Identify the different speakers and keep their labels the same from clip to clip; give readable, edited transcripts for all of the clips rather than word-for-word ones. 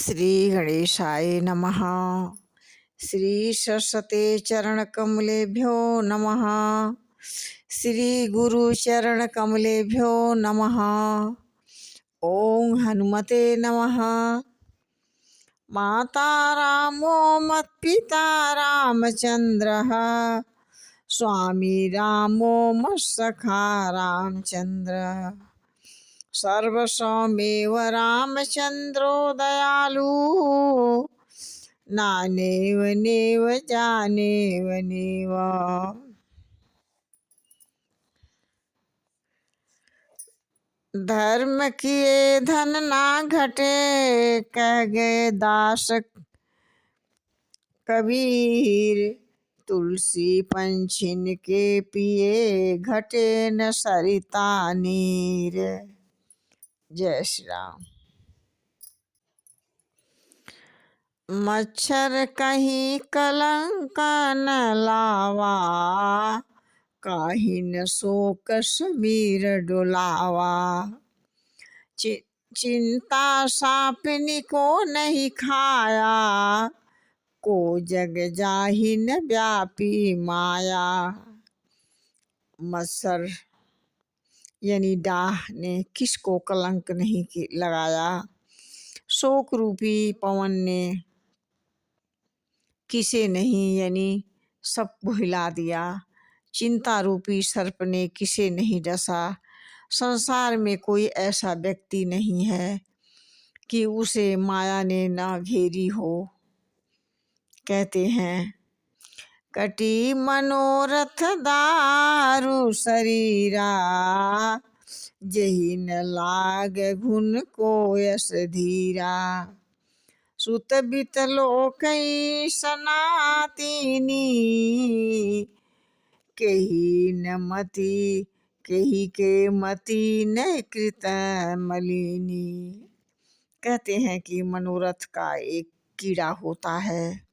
Speaker 1: श्री गणेशाय नमः। श्री सरस्वते चरण कमलेभ्यो नमः। श्री गुरु चरण कमलेभ्यो नमः। ओम हनुमते नमः। माता रामो मत्पिता रामचंद्रः स्वामी रामो मत्सखा रामचंद्र। सर्वस्वमेव रामचंद्रो दयालु नानेव नेव जानेव नेव। धर्म किए धन ना घटे कह गए दास कबीर। तुलसी पंछिन के पिए घटे न सरिता नीर। जय श्री राम। मच्छर कहीं कलंक न लावा काहि न शोक समीर डुलावा। चिंता सापनी को नहीं खाया को जग जाहि न व्यापी माया। मच्छर यानी डाह ने किसको कलंक नहीं लगाया। शोक रूपी पवन ने किसे नहीं यानी सबको हिला दिया। चिंता रूपी सर्प ने किसे नहीं डसा। संसार में कोई ऐसा व्यक्ति नहीं है कि उसे माया ने ना घेरी हो। कहते हैं कटी मनोरथ दारु शरीरा जही न लाग घुन को यस धीरा। सुत बित लोकई सनातिनी केही न मति केही के मति न कृत मलिनी। कहते हैं कि मनोरथ का एक कीड़ा होता है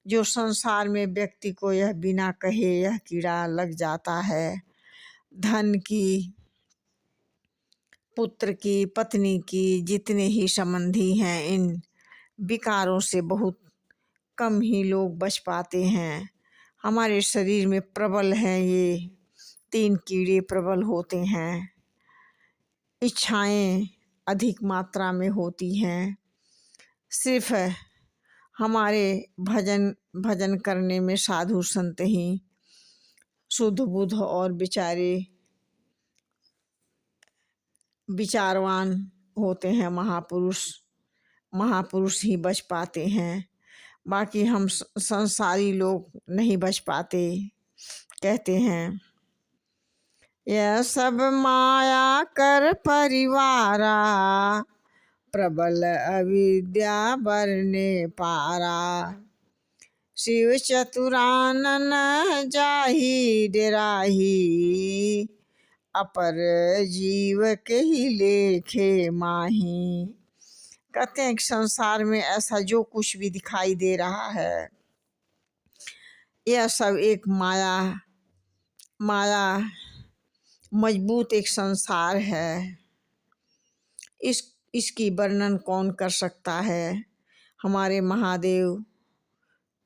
Speaker 1: जो संसार में व्यक्ति को यह बिना कहे यह कीड़ा लग जाता है। धन की, पुत्र की, पत्नी की, जितने ही संबंधी हैं इन विकारों से बहुत कम ही लोग बच पाते हैं। हमारे शरीर में प्रबल हैं ये 3 कीड़े प्रबल होते हैं। इच्छाएं अधिक मात्रा में होती हैं। सिर्फ हमारे भजन करने में साधु संत ही शुद्ध बुद्ध और विचारवान होते हैं। महापुरुष ही बच पाते हैं। बाकी हम संसारी लोग नहीं बच पाते। कहते हैं यह सब माया कर परिवारा प्रबल अविद्या बरने पारा। शिव चतुरानन जाहि डेराही अपर जीव के ही लेखे माही। कहते हैं कि संसार में ऐसा जो कुछ भी दिखाई दे रहा है यह सब एक माया मजबूत एक संसार है। इसकी वर्णन कौन कर सकता है। हमारे महादेव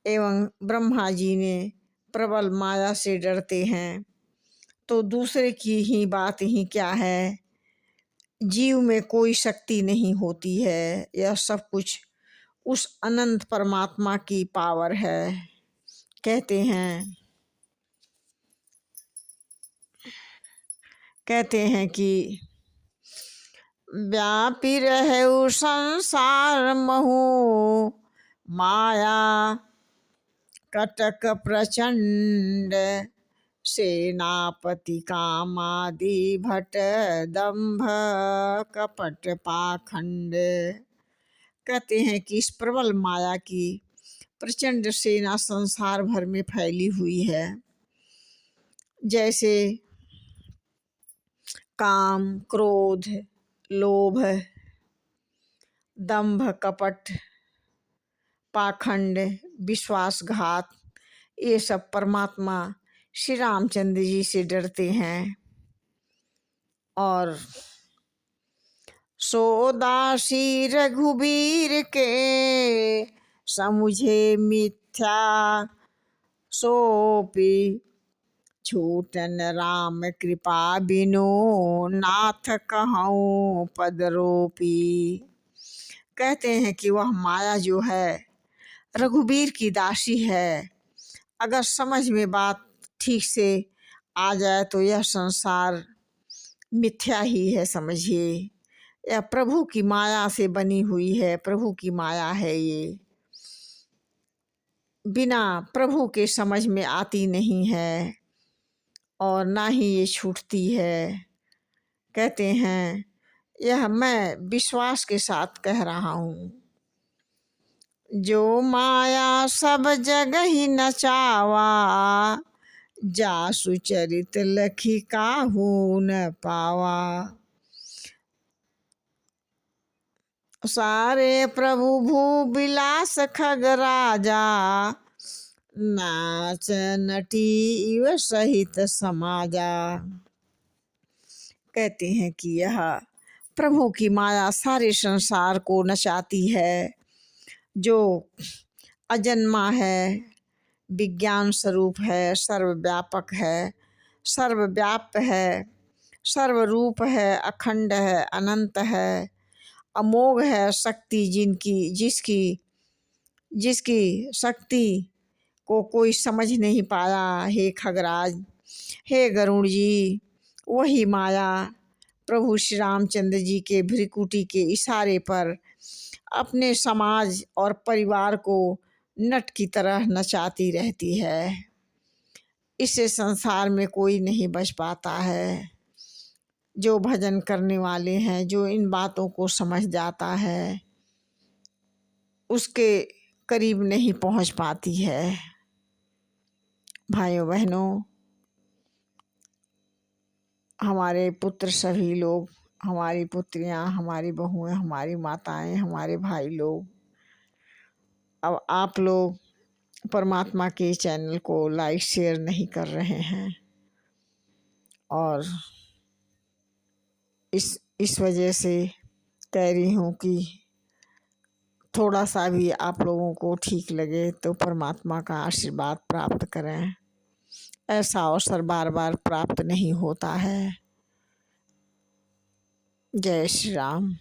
Speaker 1: एवं ब्रह्मा जी ने प्रबल माया से डरते हैं तो दूसरे की ही बात ही क्या है। जीव में कोई शक्ति नहीं होती है। यह सब कुछ उस अनंत परमात्मा की पावर है। कहते हैं कि व्यापी रहे संसार महु माया कटक प्रचंड सेनापति कामादि भट दंभ कपट पाखंड। कहते हैं कि इस प्रबल माया की प्रचंड सेना संसार भर में फैली हुई है। जैसे काम, क्रोध, लोभ, दंभ, कपट, पाखंड, विश्वासघात, ये सब परमात्मा श्री रामचंद्र जी से डरते हैं। और सो दासी रघुबीर के समुझे मिथ्या, सोपी छूटन राम कृपा बिनु, नाथ कहूँ पदरोपी। कहते हैं कि वह माया जो है रघुबीर की दासी है। अगर समझ में बात ठीक से आ जाए तो यह संसार मिथ्या ही है समझिए। यह प्रभु की माया से बनी हुई है, प्रभु की माया है ये, बिना प्रभु के समझ में आती नहीं है और ना ही ये छूटती है। कहते हैं, यह मैं विश्वास के साथ कह रहा हूँ। जो माया सब जगह ही नचावा, जासु चरित लखी काहू न पावा। सारे प्रभु भू विलास खग राजा, नाच नटी इव सहित समाजा। कहते हैं कि यह प्रभु की माया सारे संसार को नचाती है। जो अजन्मा है, विज्ञान स्वरूप है, सर्वव्यापक है, सर्वव्याप्त है, सर्वरूप है, अखंड है, अनंत है, अमोघ है शक्ति, जिसकी शक्ति को कोई समझ नहीं पाया। हे खगराज, हे गरुड़ जी, वही माया प्रभु श्री रामचंद्र जी के भ्रिकुटी के इशारे पर अपने समाज और परिवार को नट की तरह नचाती रहती है। इससे संसार में कोई नहीं बच पाता है। जो भजन करने वाले हैं, जो इन बातों को समझ जाता है, उसके करीब नहीं पहुंच पाती है। भाइयों बहनों, हमारे पुत्र सभी लोग, हमारी पुत्रियां, हमारी बहुएं, हमारी माताएं, हमारे भाई लोग, अब आप लोग परमात्मा के चैनल को लाइक शेयर नहीं कर रहे हैं और इस वजह से कह रही हूँ कि थोड़ा सा भी आप लोगों को ठीक लगे तो परमात्मा का आशीर्वाद प्राप्त करें। ऐसा अवसर बार बार प्राप्त नहीं होता है। जय श्री राम।